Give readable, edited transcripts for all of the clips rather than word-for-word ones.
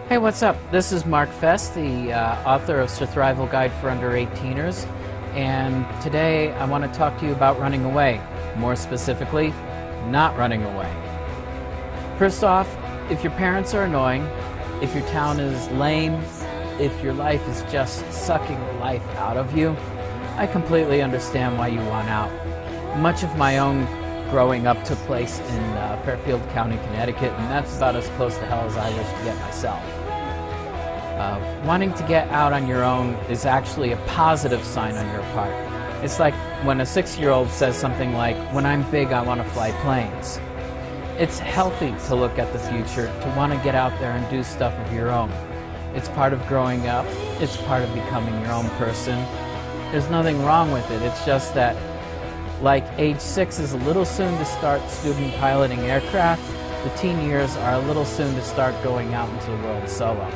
Hey, what's up? This is Mark Fest, the author of SurThrival Guide for Under 18ers, and today I want to talk to you about running away. More specifically, not running away. First off, if your parents are annoying, if your town is lame, if your life is just sucking the life out of you, I completely understand why you want out. Much of my own growing up took place in Fairfield County, Connecticut, and that's about as close to hell as I wish to get myself. Wanting to get out on your own is actually a positive sign on your part. It's like when a 6-year-old says something like, "When I'm big, I want to fly planes." It's healthy to look at the future, to want to get out there and do stuff of your own. It's part of growing up. It's part of becoming your own person. There's nothing wrong with it. It's just that, like age 6 is a little soon to start student piloting aircraft, the teen years are a little soon to start going out into the world solo.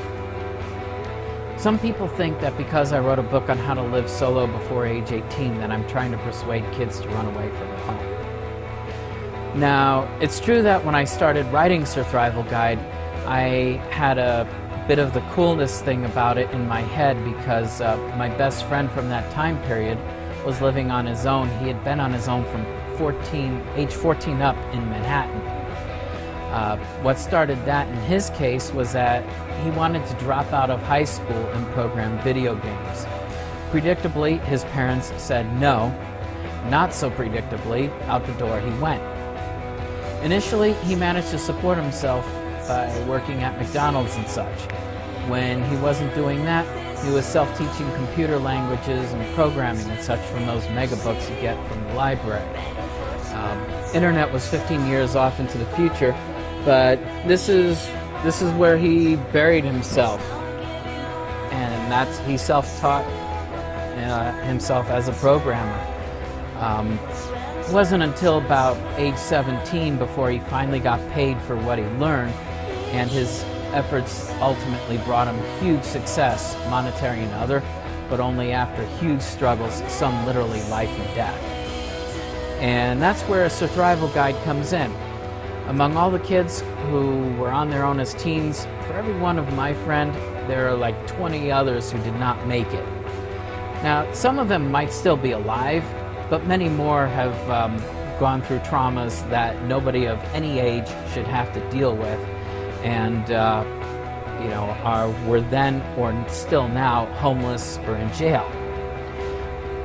Some people think that because I wrote a book on how to live solo before age 18 that I'm trying to persuade kids to run away from home. Now, it's true that when I started writing SurThrival Guide, I had a bit of the coolness thing about it in my head because my best friend from that time period was living on his own. He had been on his own from age 14 up in Manhattan. What started that in his case was that he wanted to drop out of high school and program video games. Predictably, his parents said no. Not so predictably, out the door he went. Initially, he managed to support himself by working at McDonald's and such. When he wasn't doing that, he was self-teaching computer languages and programming and such from those mega books you get from the library. Internet was 15 years off into the future, but this is where he buried himself, and he self-taught himself as a programmer. It wasn't until about age 17 before he finally got paid for what he learned, and his efforts ultimately brought him huge success, monetary and other, but only after huge struggles, some literally life and death. And that's where a SurThrival Guide comes in. Among all the kids who were on their own as teens, for every one of my friend, there are like 20 others who did not make it. Now, some of them might still be alive, but many more have gone through traumas that nobody of any age should have to deal with, and were then or still now homeless or in jail.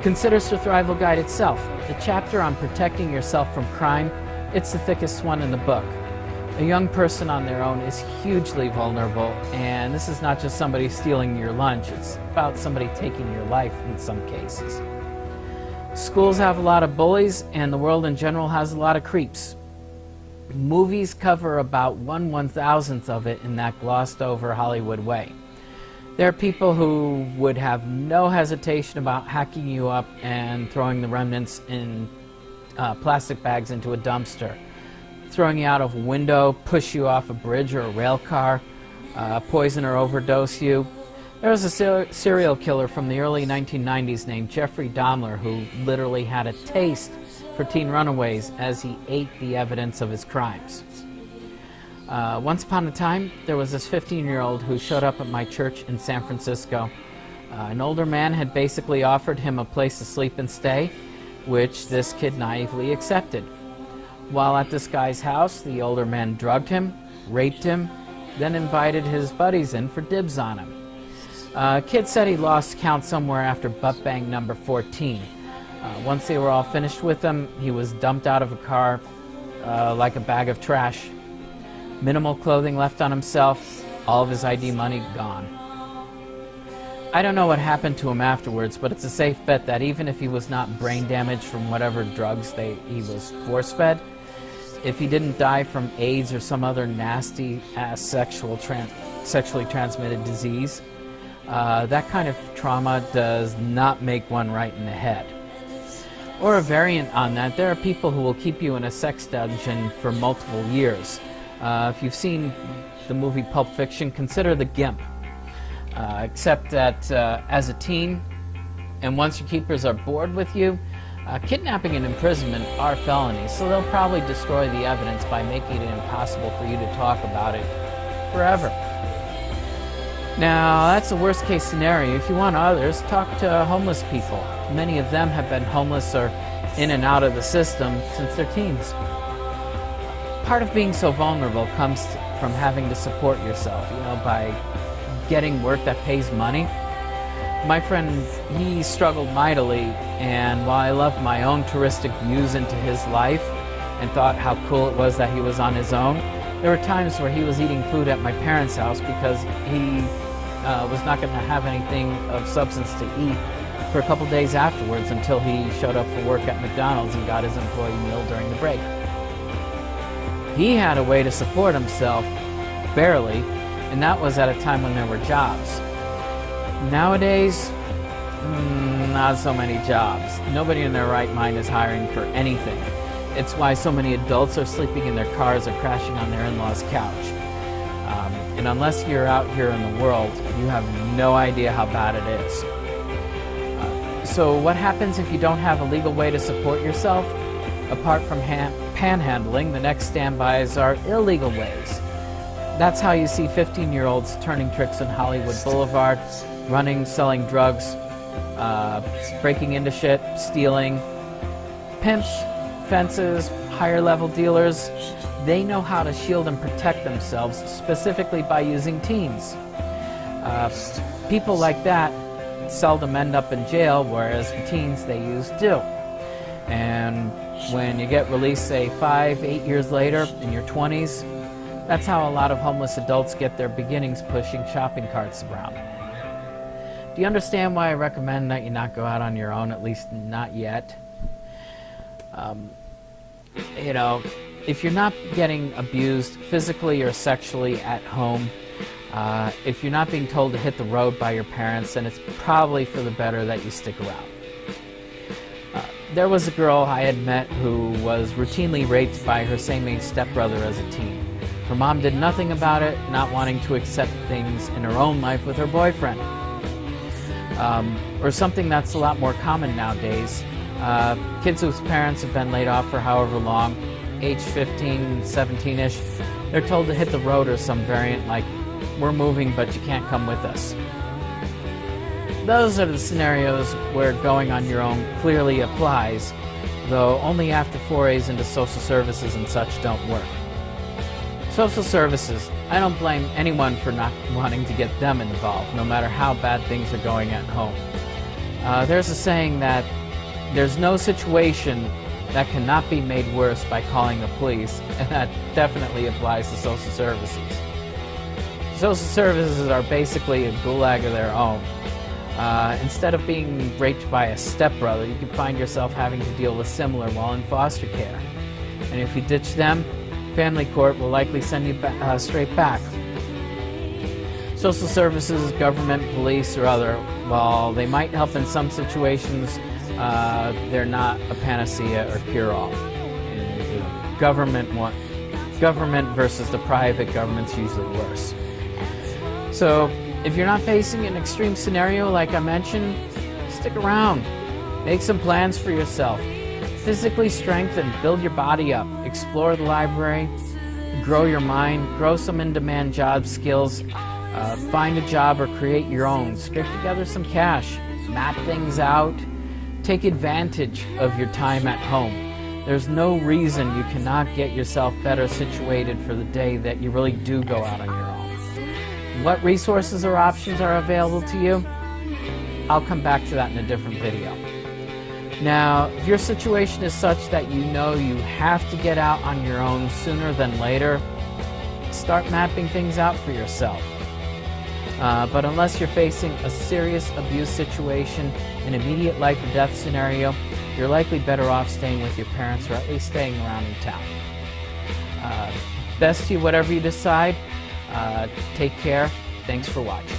Consider SurThrival Guide itself. The chapter on protecting yourself from crime, it's the thickest one in the book. A young person on their own is hugely vulnerable, and this is not just somebody stealing your lunch, it's about somebody taking your life in some cases. Schools have a lot of bullies, and the world in general has a lot of creeps. Movies cover about 1/1000th of it in that glossed over Hollywood way. There are people who would have no hesitation about hacking you up and throwing the remnants in plastic bags into a dumpster, throwing you out of a window, push you off a bridge or a rail car, poison or overdose you. There was a serial killer from the early 1990s named Jeffrey Dahmer who literally had a taste for teen runaways as he ate the evidence of his crimes. Once upon a time, there was this 15-year-old who showed up at my church in San Francisco. An older man had basically offered him a place to sleep and stay, which this kid naively accepted. While at this guy's house, the older man drugged him, raped him, then invited his buddies in for dibs on him. Kid said he lost count somewhere after butt bang number 14. Once they were all finished with him, he was dumped out of a car like a bag of trash. Minimal clothing left on himself, all of his ID money gone. I don't know what happened to him afterwards, but it's a safe bet that even if he was not brain damaged from whatever drugs he was force-fed, if he didn't die from AIDS or some other nasty-ass sexually transmitted disease, that kind of trauma does not make one right in the head. Or a variant on that, there are people who will keep you in a sex dungeon for multiple years. If you've seen the movie Pulp Fiction, consider the Gimp. Except that as a teen, and once your keepers are bored with you, kidnapping and imprisonment are felonies, so they'll probably destroy the evidence by making it impossible for you to talk about it forever. Now, that's a worst case scenario. If you want others, talk to homeless people. Many of them have been homeless or in and out of the system since their teens. Part of being so vulnerable comes from having to support yourself, by getting work that pays money. My friend, he struggled mightily, and while I loved my own touristic views into his life and thought how cool it was that he was on his own, there were times where he was eating food at my parents' house because he was not going to have anything of substance to eat for a couple days afterwards until he showed up for work at McDonald's and got his employee meal during the break. He had a way to support himself, barely, and that was at a time when there were jobs. Nowadays, not so many jobs. Nobody in their right mind is hiring for anything. It's why so many adults are sleeping in their cars or crashing on their in-laws' couch. And unless you're out here in the world, you have no idea how bad it is. So what happens if you don't have a legal way to support yourself? Apart from panhandling, the next standbys are illegal ways. That's how you see 15-year-olds turning tricks on Hollywood Boulevard, running, selling drugs, breaking into shit, stealing. Pimps, fences, higher-level dealers, they know how to shield and protect themselves, specifically by using teens. People like that seldom end up in jail, whereas the teens they use do. And when you get released, say 5, 8 years later, in your 20s, that's how a lot of homeless adults get their beginnings, pushing shopping carts around. Do you understand why I recommend that you not go out on your own, at least not yet? If you're not getting abused physically or sexually at home, if you're not being told to hit the road by your parents, then it's probably for the better that you stick around. There was a girl I had met who was routinely raped by her same-age stepbrother as a teen. Her mom did nothing about it, not wanting to accept things in her own life with her boyfriend. Or something that's a lot more common nowadays. Kids whose parents have been laid off for however long, age 15, 17-ish, they're told to hit the road or some variant like, "We're moving, but you can't come with us." Those are the scenarios where going on your own clearly applies, though only after forays into social services and such don't work. Social services, I don't blame anyone for not wanting to get them involved, no matter how bad things are going at home. There's a saying that there's no situation that cannot be made worse by calling the police, and that definitely applies to social services. Social services are basically a gulag of their own. Instead of being raped by a stepbrother, you can find yourself having to deal with similar while in foster care. And if you ditch them, family court will likely send you straight back. Social services, government, police, or other, while they might help in some situations, they're not a panacea or cure-all. Government versus the private government's usually worse. So if you're not facing an extreme scenario like I mentioned, stick around. Make some plans for yourself. Physically strengthen, build your body up, explore the library, grow your mind, grow some in-demand job skills, find a job or create your own, scrape together some cash, map things out, take advantage of your time at home. There's no reason you cannot get yourself better situated for the day that you really do go out on your own. What resources or options are available to you? I'll come back to that in a different video. Now, if your situation is such that you know you have to get out on your own sooner than later, start mapping things out for yourself. But unless you're facing a serious abuse situation, an immediate life or death scenario, you're likely better off staying with your parents or at least staying around in town. Best to you, whatever you decide. Take care. Thanks for watching.